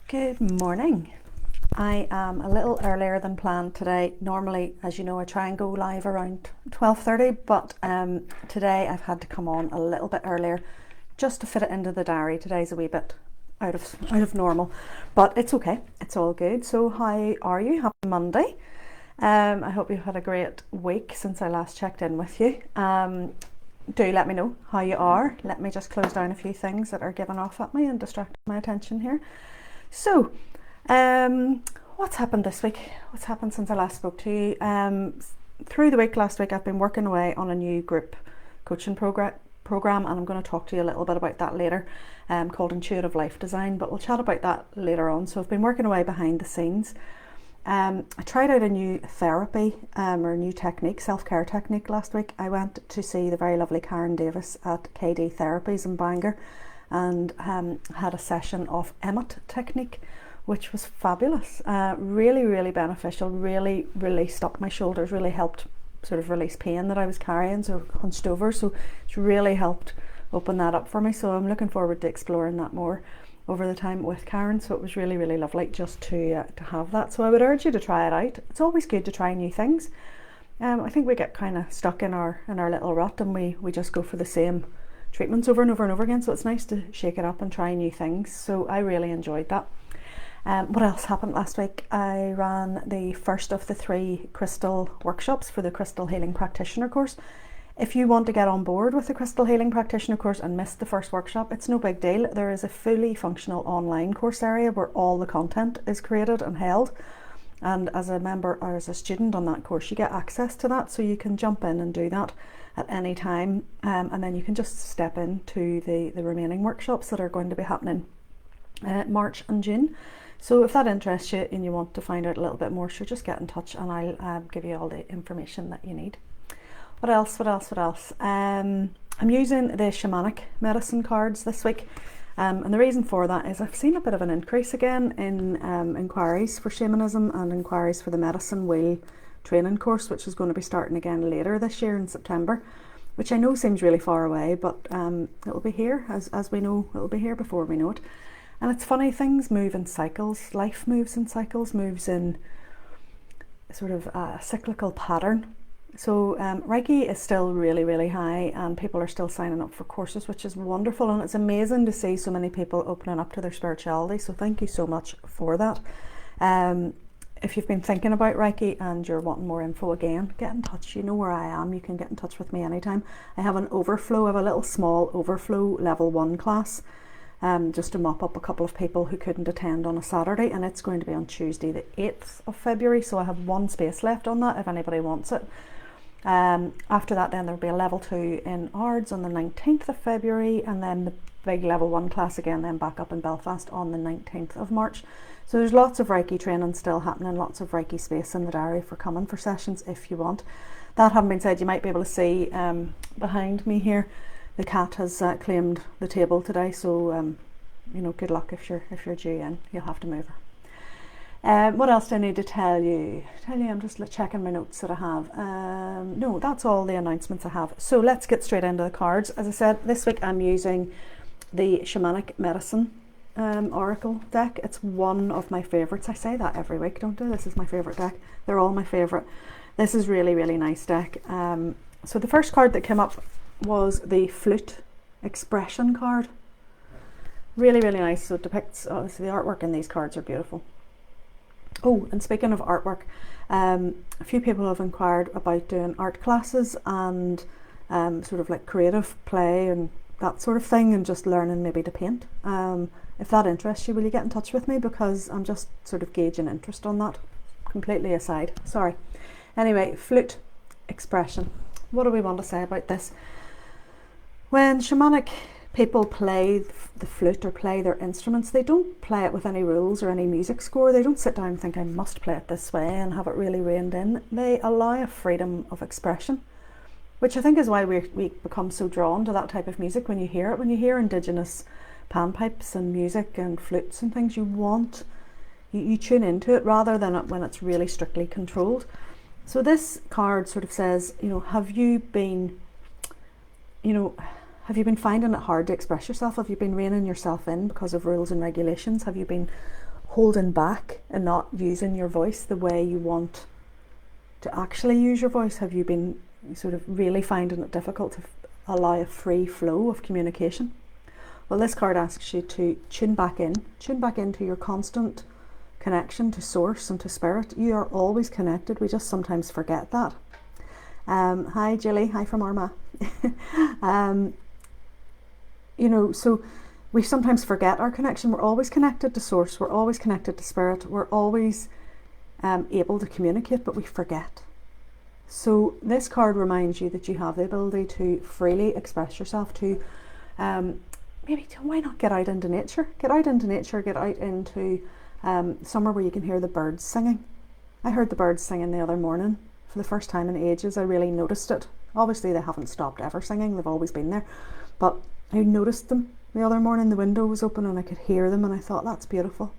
Good morning. I am a little earlier than planned today. Normally, as you know, I try and go live around 12:30, but today I've had to come on a little bit earlier just to fit it into the diary. Today's a wee bit out of normal, but it's okay. It's all good. So how are you? Happy Monday. I hope you've had a great week since I last checked in with you. Do let me know how you are. Let me just close down a few things that are giving off at me and distracting my attention here. So, what's happened this week? What's happened since I last spoke to you? Through the week last week, I've been working away on a new group coaching program, and I'm going to talk to you a little bit about that later, called Intuitive Life Design, but we'll chat about that later on. So I've been working away behind the scenes. I tried out a new therapy or a new technique, self-care technique last week. I went to see the very lovely Karen Davis at KD Therapies in Bangor, and had a session of Emmet technique, which was fabulous. Really beneficial, really released up my shoulders, really helped sort of release pain that I was carrying, so hunched over. So it's really helped open that up for me. So I'm looking forward to exploring that more over the time with Karen. So it was really lovely just to have that. So I would urge you to try it out. It's always good to try new things. I think we get kind of stuck in our little rut, and we just go for the same treatments over and over again, so it's nice to shake it up and try new things. So I really enjoyed that. What else happened last week? I ran the first of the 3 crystal workshops for the Crystal Healing Practitioner course. If you want to get on board with the Crystal Healing Practitioner course and missed the first workshop, it's no big deal. There is a fully functional online course area where all the content is created and held, and as a member or as a student on that course, you get access to that, so you can jump in and do that at any time, and then you can just step into the remaining workshops that are going to be happening March and June. So if that interests you and you want to find out a little bit more, sure, just get in touch and I'll give you all the information that you need. What else? I'm using the shamanic medicine cards this week, and the reason for that is I've seen a bit of an increase again in inquiries for shamanism and inquiries for the Medicine Wheel training course, which is going to be starting again later this year in September, which I know seems really far away, but it'll be here, as we know, it'll be here before we know it. And it's funny, things move in cycles. Life moves in cycles, moves in sort of a cyclical pattern. So Reiki is still really high, and people are still signing up for courses, which is wonderful, and it's amazing to see so many people opening up to their spirituality. So thank you so much for that. If you've been thinking about Reiki and you're wanting more info, again, get in touch. You know where I am. You can get in touch with me anytime. I have an overflow. I have a little small overflow level 1 class, just to mop up a couple of people who couldn't attend on a Saturday, and it's going to be on Tuesday the 8th of February. So I have 1 space left on that if anybody wants it. After that, then there'll be a level 2 in Ards on the 19th of February, and then the big level 1 class again then back up in Belfast on the 19th of March. So there's lots of Reiki training still happening, lots of Reiki space in the diary for coming for sessions if you want. That having been said, you might be able to see behind me here, the cat has claimed the table today, so you know, good luck if you're due in. You'll have to move her. What else do I need to tell you? I'm just checking my notes that I have. No, that's all the announcements I have. So let's get straight into the cards. As I said, this week I'm using the Shamanic Medicine Oracle deck. It's one of my favourites. I say that every week, don't I? This is my favourite deck. They're all my favourite. This is really nice deck. So the first card that came up was the Flute Expression card. Really nice. So it depicts, obviously the artwork in these cards are beautiful. Oh, and speaking of artwork, a few people have inquired about doing art classes and sort of like creative play and that sort of thing, and just learning maybe to paint. If that interests you, will you get in touch with me, because I'm just sort of gauging interest on that. Completely aside, sorry. Anyway, Flute Expression. What do we want to say about this? When shamanic people play the flute or play their instruments, they don't play it with any rules or any music score. They don't sit down and think, I must play it this way and have it really reined in. They allow a freedom of expression, which I think is why we become so drawn to that type of music. When you hear it, when you hear indigenous panpipes and music and flutes and things, you tune into it rather than when it's really strictly controlled. So this card sort of says, you know, have you been finding it hard to express yourself? Have you been reining yourself in because of rules and regulations? Have you been holding back and not using your voice the way you want to actually use your voice? Have you been sort of really finding it difficult to allow a free flow of communication? Well, this card asks you to tune back into your constant connection to source and to spirit. You are always connected. We just sometimes forget that. Hi Jilly, hi from Armagh. So we sometimes forget our connection. We're always connected to source, we're always connected to spirit, we're always able to communicate, but we forget. So this card reminds you that you have the ability to freely express yourself, to why not get out into nature? Get out into somewhere where you can hear the birds singing. I heard the birds singing the other morning for the first time in ages. I really noticed it. Obviously they haven't stopped ever singing, they've always been there, but I noticed them the other morning. The window was open and I could hear them, and I thought, that's beautiful.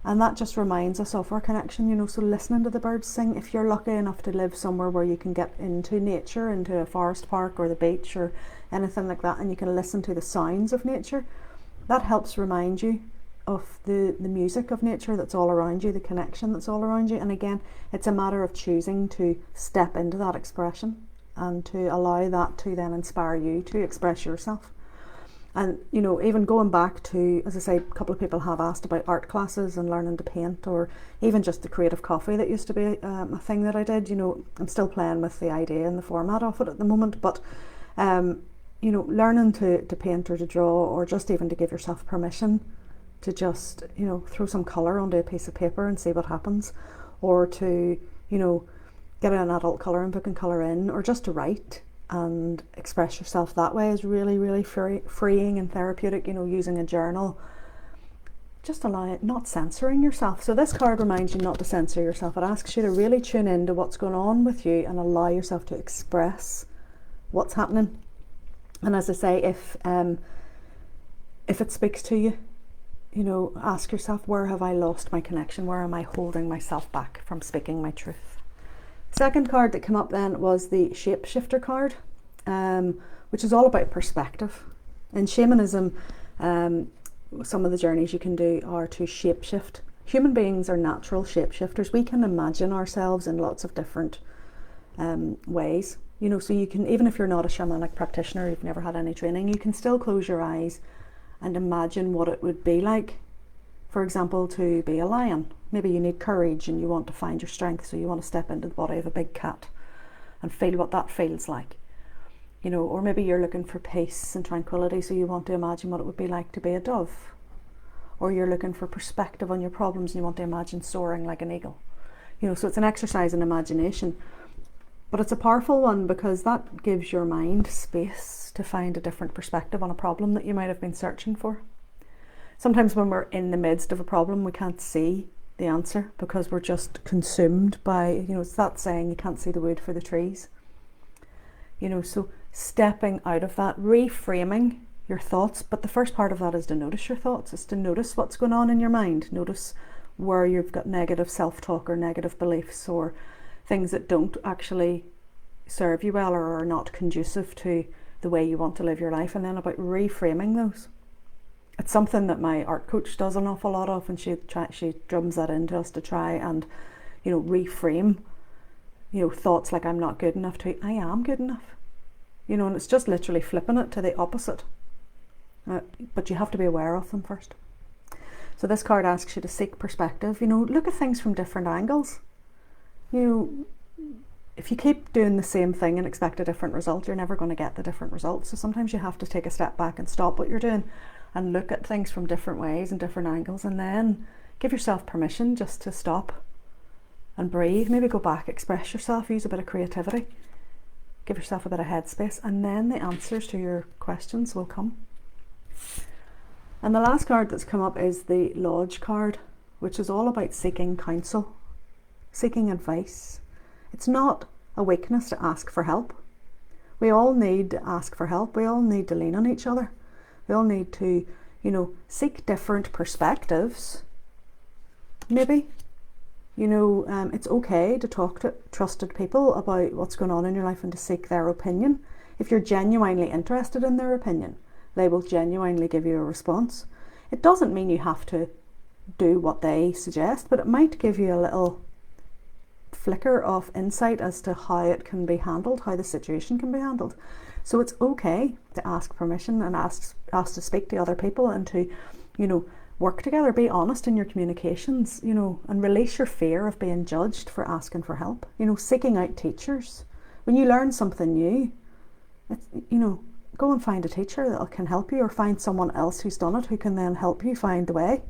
And that just reminds us of our connection, so listening to the birds sing. If you're lucky enough to live somewhere where you can get into nature, into a forest park or the beach or anything like that, and you can listen to the sounds of nature, that helps remind you of the music of nature that's all around you, the connection that's all around you. And again, it's a matter of choosing to step into that expression and to allow that to then inspire you to express yourself. And even going back to, as I say, a couple of people have asked about art classes and learning to paint, or even just the creative coffee that used to be a thing that I did. I'm still playing with the idea and the format of it at the moment, but learning to paint or to draw, or just even to give yourself permission to just throw some colour onto a piece of paper and see what happens, or to get an adult colouring book and colour in, or just to write and express yourself that way is really, really freeing and therapeutic. Using a journal, just allow it, not censoring yourself. So this card reminds you not to censor yourself. It asks you to really tune into what's going on with you and allow yourself to express what's happening. And as I say, if it speaks to you, ask yourself, where have I lost my connection? Where am I holding myself back from speaking my truth? Second card that came up then was the Shapeshifter card, which is all about perspective. In shamanism, some of the journeys you can do are to shapeshift. Human beings are natural shapeshifters. We can imagine ourselves in lots of different ways. So you can, even if you're not a shamanic practitioner, you've never had any training, you can still close your eyes and imagine what it would be like, for example, to be a lion. Maybe you need courage and you want to find your strength, so you want to step into the body of a big cat and feel what that feels like. Or maybe you're looking for peace and tranquility, so you want to imagine what it would be like to be a dove. Or you're looking for perspective on your problems and you want to imagine soaring like an eagle. So it's an exercise in imagination. But it's a powerful one, because that gives your mind space to find a different perspective on a problem that you might have been searching for. Sometimes when we're in the midst of a problem, we can't see the answer because we're just consumed by, it's that saying, you can't see the wood for the trees. So stepping out of that, reframing your thoughts. But the first part of that is to notice your thoughts, is to notice what's going on in your mind. Notice where you've got negative self-talk or negative beliefs or things that don't actually serve you well or are not conducive to the way you want to live your life, and then about reframing those. It's something that my art coach does an awful lot of, and she drums that into us to try and reframe thoughts like I'm not good enough to I am good enough, and it's just literally flipping it to the opposite, but you have to be aware of them first. So this card asks you to seek perspective. Look at things from different angles. If you keep doing the same thing and expect a different result, you're never going to get the different results. So sometimes you have to take a step back and stop what you're doing and look at things from different ways and different angles, and then give yourself permission just to stop and breathe. Maybe go back, express yourself, use a bit of creativity, give yourself a bit of headspace, and then the answers to your questions will come. And the last card that's come up is the Lodge card, which is all about seeking counsel, seeking advice. It's not a weakness to ask for help. We all need to ask for help. We all need to lean on each other. We all need to, seek different perspectives. Maybe, it's okay to talk to trusted people about what's going on in your life and to seek their opinion. If you're genuinely interested in their opinion, they will genuinely give you a response. It doesn't mean you have to, do what they suggest, but it might give you a little flicker of insight as to how it can be handled, how the situation can be handled. So it's okay to ask permission and ask to speak to other people and to, work together, be honest in your communications, and release your fear of being judged for asking for help. Seeking out teachers. When you learn something new, go and find a teacher that can help you, or find someone else who's done it who can then help you find the way.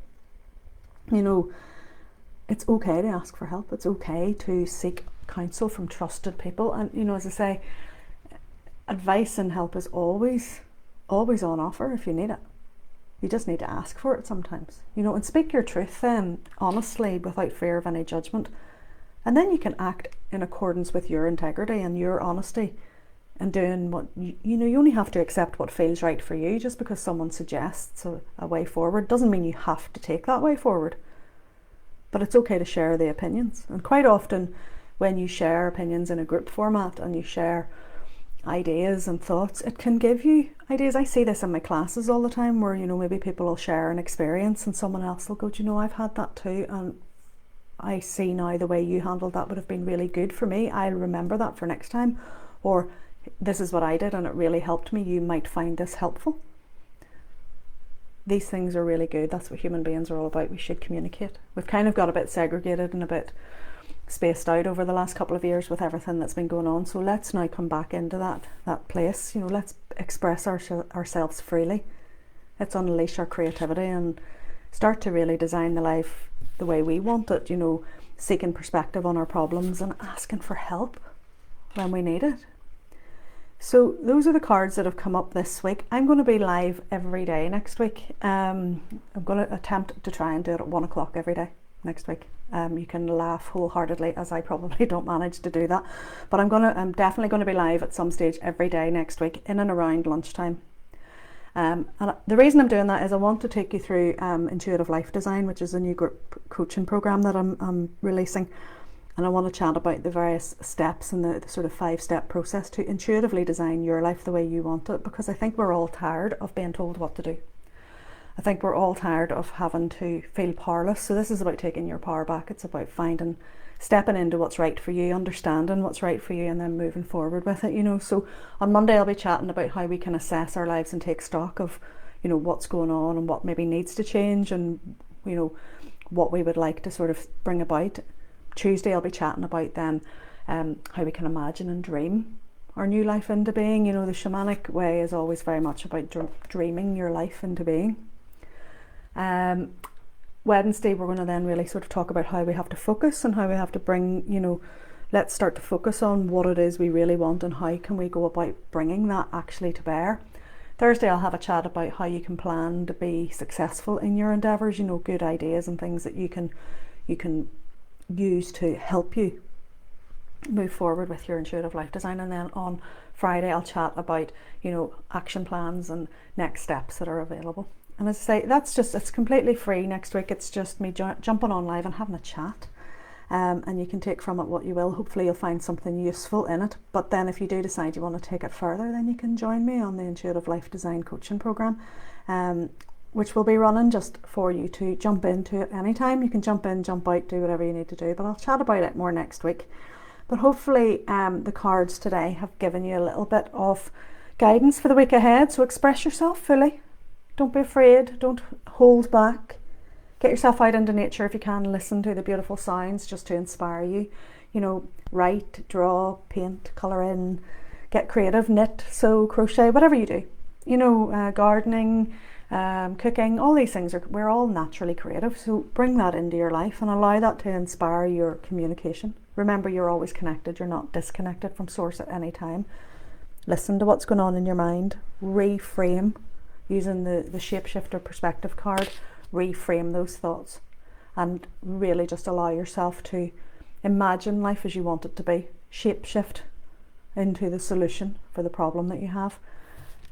It's okay to ask for help. It's okay to seek counsel from trusted people. And, as I say, advice and help is always on offer if you need it. You just need to ask for it sometimes, and speak your truth then honestly without fear of any judgment. And then you can act in accordance with your integrity and your honesty and doing what, you only have to accept what feels right for you. Just because someone suggests a way forward doesn't mean you have to take that way forward. But it's okay to share the opinions. And quite often when you share opinions in a group format and you share ideas and thoughts, it can give you ideas. I see this in my classes all the time where, maybe people will share an experience and someone else will go, I've had that too, and I see now the way you handled that would have been really good for me. I'll remember that for next time. Or this is what I did and it really helped me. You might find this helpful. These things are really good. That's what human beings are all about. We should communicate. We've kind of got a bit segregated and a bit spaced out over the last couple of years with everything that's been going on. So let's now come back into that place. Let's express ourselves freely. Let's unleash our creativity and start to really design the life the way we want it. Seeking perspective on our problems and asking for help when we need it. So those are the cards that have come up this week. I'm going to be live every day next week. I'm going to attempt to try and do it at 1 o'clock every day next week. You can laugh wholeheartedly, as I probably don't manage to do that, but I'm definitely going to be live at some stage every day next week in and around lunchtime. And the reason I'm doing that is I want to take you through Intuitive Life Design, which is a new group coaching program that I'm releasing. And I want to chat about the various steps and the sort of 5-step process to intuitively design your life the way you want it, because I think we're all tired of being told what to do. I think we're all tired of having to feel powerless. So this is about taking your power back. It's about stepping into what's right for you, understanding what's right for you, and then moving forward with it, So on Monday I'll be chatting about how we can assess our lives and take stock of, what's going on and what maybe needs to change and, what we would like to sort of bring about. Tuesday I'll be chatting about then how we can imagine and dream our new life into being. The shamanic way is always very much about dreaming your life into being. Wednesday we're going to then really sort of talk about how we have to focus and how we have to bring, let's start to focus on what it is we really want and how can we go about bringing that actually to bear. Thursday I'll have a chat about how you can plan to be successful in your endeavours, good ideas and things that you can use to help you move forward with your intuitive life design. And then on Friday I'll chat about action plans and next steps that are available. And as I say, it's completely free next week. It's just me jumping on live and having a chat, and you can take from it what you will. Hopefully you'll find something useful in it, but then if you do decide you want to take it further, then you can join me on the Intuitive Life Design Coaching Program, which will be running just for you to jump into at any time. You can jump in, jump out, do whatever you need to do, but I'll chat about it more next week. But hopefully the cards today have given you a little bit of guidance for the week ahead. So express yourself fully. Don't be afraid. Don't hold back. Get yourself out into nature if you can. Listen to the beautiful sounds just to inspire you. Write, draw, paint, colour in, get creative, knit, sew, crochet, whatever you do. Gardening, cooking, all these things we're all naturally creative. So bring that into your life and allow that to inspire your communication. Remember, you're always connected. You're not disconnected from source at any time. Listen to what's going on in your mind. Reframe. Using the shapeshifter perspective card, reframe those thoughts and really just allow yourself to imagine life as you want it to be. Shapeshift into the solution for the problem that you have,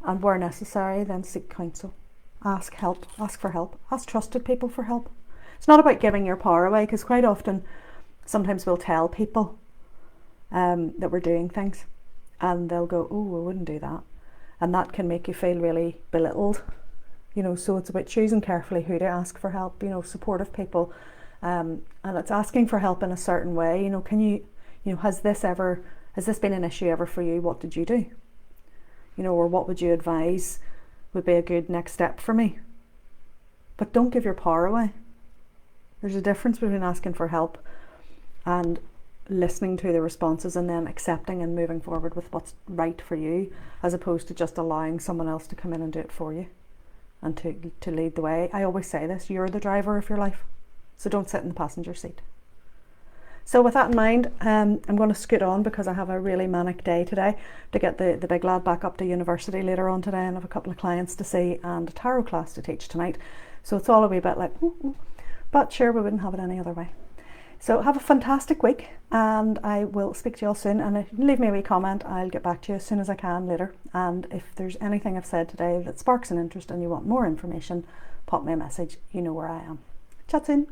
and where necessary then seek counsel. Ask for help, ask trusted people for help. It's not about giving your power away, because quite often sometimes we'll tell people that we're doing things and they'll go, oh, we wouldn't do that. And that can make you feel really belittled, you know, so it's about choosing carefully who to ask for help, you know, supportive people, and it's asking for help in a certain way. You know, has this been an issue ever for you? What did you do? You know, or what would you advise would be a good next step for me? But don't give your power away. There's a difference between asking for help and listening to the responses and then accepting and moving forward with what's right for you, as opposed to just allowing someone else to come in and do it for you and to lead the way. I always say this, you're the driver of your life, so don't sit in the passenger seat. So with that in mind, I'm going to scoot on because I have a really manic day today to get the big lad back up to university later on today, and I have a couple of clients to see and a tarot class to teach tonight. So it's all a wee bit like, but sure, we wouldn't have it any other way. So have a fantastic week, and I will speak to you all soon. And if you leave me a wee comment, I'll get back to you as soon as I can later. And if there's anything I've said today that sparks an interest and you want more information, pop me a message. You know where I am. Chat soon.